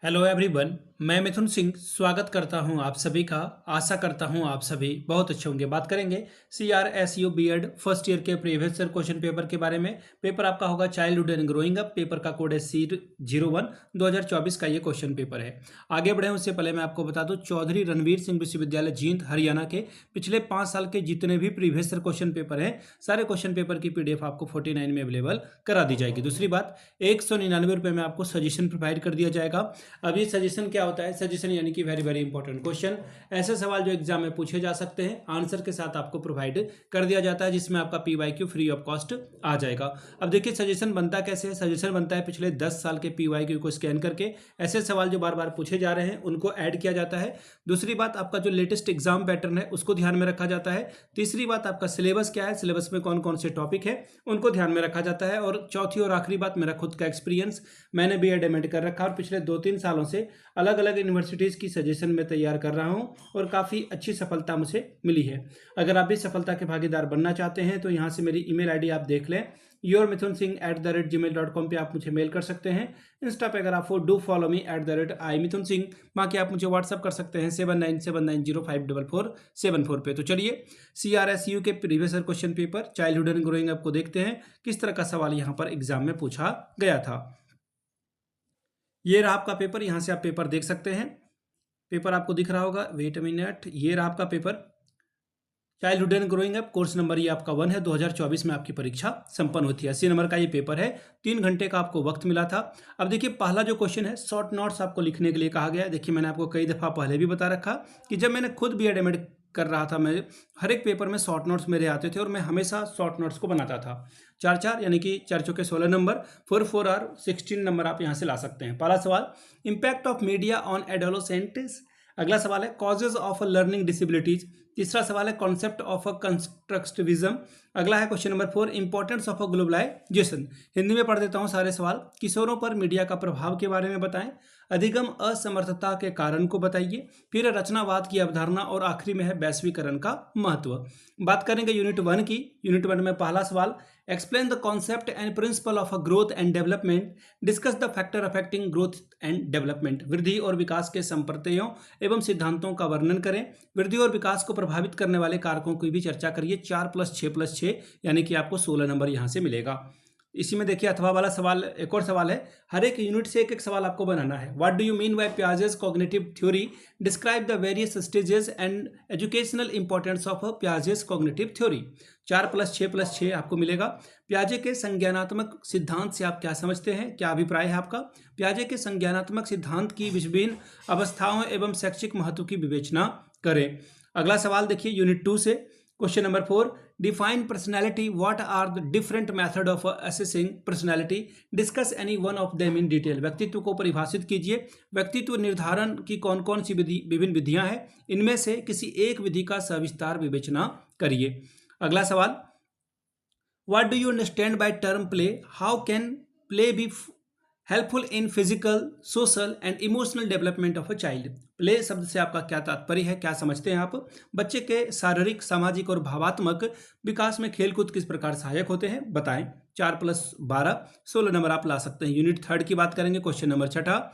Hello everyone. मैं मिथुन सिंह स्वागत करता हूं आप सभी का। आशा करता हूं आप सभी बहुत अच्छे होंगे। बात करेंगे CRSU बीएड फर्स्ट ईयर के प्रीवियस ईयर क्वेश्चन पेपर के बारे में। पेपर आपका होगा childhood and growing up. Paper का कोड है C01। 2024 का ये क्वेश्चन पेपर है। आगे बढ़े उससे पहले मैं आपको बता दूं, चौधरी रणवीर सिंह विश्वविद्यालय जींद हरियाणा के पिछले 5 साल के जितने भी प्रीवियस ईयर क्वेश्चन पेपर हैं, सारे क्वेश्चन पेपर की PDF आपको 49 में अवेलेबल करा दी जाएगी। दूसरी बात, 199 रुपये में आपको सजेशन प्रोवाइड कर दिया जाएगा। अब ये सजेशन क्या होता है? सजेशन यानी कि वेरी वेरी इंपॉर्टेंट क्वेश्चन, ऐसे सवाल जो एग्जाम में पूछे जा सकते हैं, आंसर के साथ आपको प्रोवाइड कर दिया जाता है, जिसमें आपका PYQ फ्री ऑफ कॉस्ट आ जाएगा। अब देखिए सजेशन बनता कैसे है। सजेशन बनता है पिछले 10 साल के PYQ को स्कैन करके ऐसे सवाल जो बार बार पूछे जा रहे हैं उनको ऐड किया जाता है। दूसरी बात, आपका जो लेटेस्ट एग्जाम पैटर्न है उसको ध्यान में रखा जाता है। तीसरी बात, आपका सिलेबस क्या है, सिलेबस में कौन कौन से टॉपिक है उनको ध्यान में रखा जाता है। और चौथी और आखिरी बात, मेरा खुद का एक्सपीरियंस, मैंने BEd MAd कर रखा और पिछले 2-3 सालों से अलग अलग यूनिवर्सिटीज़ की सजेशन में तैयार कर रहा हूं और काफ़ी अच्छी सफलता मुझे मिली है। अगर आप भी सफलता के भागीदार बनना चाहते हैं तो यहाँ से मेरी ईमेल आईडी आप देख लें, yourmithunsingh@gmail.com पे आप मुझे मेल कर सकते हैं। इंस्टा पे अगर आप हो, डू फॉलो मी @imithunsingh। बाकी आप मुझे व्हाट्सअप कर सकते हैं 7979054474 पे। तो चलिए CRSU के previous year question paper childhood and growing up को देखते हैं, किस तरह का सवाल यहाँ पर एग्जाम में पूछा गया था। ये रहा आपका पेपर, यहाँ से आप पेपर देख सकते हैं। पेपर आपको दिख रहा होगा, वेट अ मिनट, ये रहा आपका paper. Childhood and growing up course number ये आपका 1 है। 2024 में आपकी परीक्षा संपन्न होती है। 80 नंबर का ये पेपर है। 3 घंटे का आपको वक्त मिला था। अब देखिए पहला जो क्वेश्चन है, शॉर्ट नोट्स आपको लिखने के लिए कहा गया है। देखिए मैंने आपको कई दफ़ा पहले भी बता रखा कि जब मैंने खुद BEd MAd कर रहा था, मैं हर एक पेपर में शॉर्ट नोट्स मेरे आते थे और मैं हमेशा शॉर्ट नोट्स को बनाता था। 4-4 यानी कि 4 चौके 16 नंबर, 4-4 आर 16 नंबर आप यहाँ से ला सकते हैं। पहला सवाल, impact of media on adolescents. अगला सवाल है causes of a learning disabilities. तीसरा सवाल है कॉन्सेप्ट ऑफ अ कंस्ट्रक्टिविज्म। अगला है question number 4, importance of a globalisation. Hindi में पढ़ देता हूँ सारे सवाल। किशोरों पर मीडिया का प्रभाव के बारे में बताएं। अधिगम असमर्थता के कारण को बताइए। फिर रचनावाद की अवधारणा और आखिरी में है वैश्वीकरण का महत्व। बात करेंगे यूनिट 1 की। यूनिट 1 में पहला सवाल, explain the concept and principle of a growth and development. Discuss the factor affecting growth and development. वृद्धि और विकास के संप्रत्ययों एवं सिद्धांतों का वर्णन करें। वृद्धि और विकास को प्रभावित करने वाले कारकों की भी चर्चा करिए। 4+6+6 यानी कि आपको 16 नंबर यहाँ से मिलेगा। इसी में देखिए अथवा वाला सवाल, एक और सवाल है, हर एक यूनिट से एक एक सवाल आपको बनाना है। What do you mean bye Piaget's cognitive theory. Describe the various stages and educational importance of Piaget's cognitive theory. 4+6+6 आपको मिलेगा। पियाजे के संज्ञानात्मक सिद्धांत से आप क्या समझते हैं, क्या अभिप्राय है आपका। पियाजे के संज्ञानात्मक सिद्धांत की विभिन्न अवस्थाओं एवं शैक्षिक महत्व की विवेचना करें। अगला सवाल देखिए यूनिट 2 से, question number 4, define personality. What are the different method of assessing personality. Discuss any one of them in detail. व्यक्तित्व को परिभाषित कीजिए। व्यक्तित्व निर्धारण की कौन कौन सी विभिन्न विधियां हैं, इनमें से किसी एक विधि का सविस्तार विवेचना करिए। अगला सवाल, what do you understand by term play. How can play be helpful in physical, social and emotional development of a child. Play शब्द से आपका क्या तात्पर्य है, क्या समझते हैं आप। बच्चे के शारीरिक, सामाजिक और भावात्मक विकास में खेलकूद किस प्रकार सहायक होते हैं, बताएं। 4+12 16 नंबर आप ला सकते हैं। यूनिट 3 की बात करेंगे। Question number 6,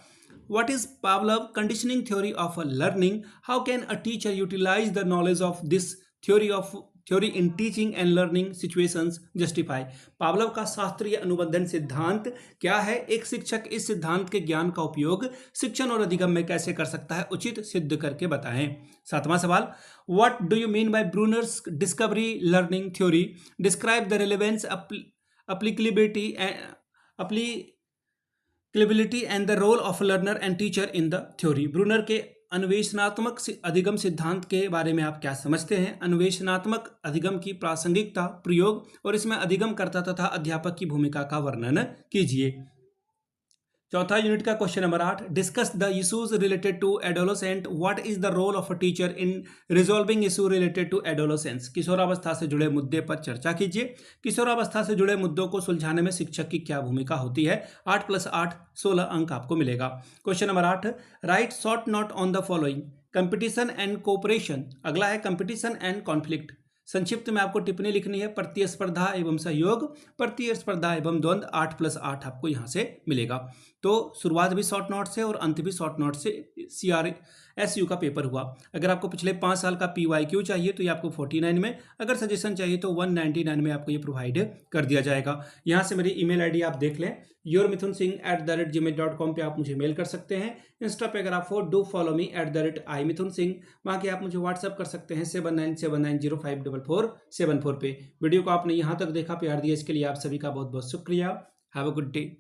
what is Pavlov conditioning theory of a learning. How can a teacher utilise the knowledge of this theory in teaching and learning situations justify. Pavlov का शास्त्रीय अनुबंधन सिद्धांत क्या है। एक शिक्षक इस सिद्धांत के ज्ञान का उपयोग शिक्षण और अधिगम में कैसे कर सकता है, उचित सिद्ध करके बताएं। 7वां सवाल, what do you mean by Bruner's discovery learning theory. Describe the relevance, applicability and the role of learner and teacher in the theory. Bruner के अन्वेषणात्मक अधिगम सिद्धांत के बारे में आप क्या समझते हैं। अन्वेषणात्मक अधिगम की प्रासंगिकता, प्रयोग और इसमें अधिगमकर्ता तथा अध्यापक की भूमिका का वर्णन कीजिए। चौथा यूनिट का question number 8, discuss the issues related to adolescent. What is the role of a teacher in resolving issue related to adolescence. किशोरावस्था से जुड़े मुद्दे पर चर्चा कीजिए। किशोरावस्था से जुड़े मुद्दों को सुलझाने में शिक्षक की क्या भूमिका होती है। 8+8 16 अंक आपको मिलेगा। Question number 8, right short note on the following. Competition and cooperation. अगला है कंपटीशन एंड कॉन्फ्लिक्ट। संक्षिप्त में आपको टिप्पणी लिखनी है प्रतिस्पर्धा एवं सहयोग, प्रतिस्पर्धा एवं द्वंद्व 8+8 आपको यहाँ से मिलेगा। तो शुरुआत भी शॉर्ट नोट से और अंत भी शॉर्ट नोट से CRSU का पेपर हुआ। अगर आपको पिछले 5 साल का PYQ चाहिए तो ये आपको 49 में, अगर सजेशन चाहिए तो 199 में आपको ये प्रोवाइड कर दिया जाएगा। यहाँ से मेरी ईमेल आईडी आप देख लें, yourmithunsingh@gmail.com पे आप मुझे मेल कर सकते हैं। इंस्टा पे अगर आप हो डू फॉलो मी @imithunsingh, वहाँ के आप मुझे व्हाट्सअप कर सकते हैं 7979054474 पे। वीडियो को आपने यहाँ तक देखा, प्यार दिया, इसके लिए आप सभी का बहुत बहुत शुक्रिया। Have a good day.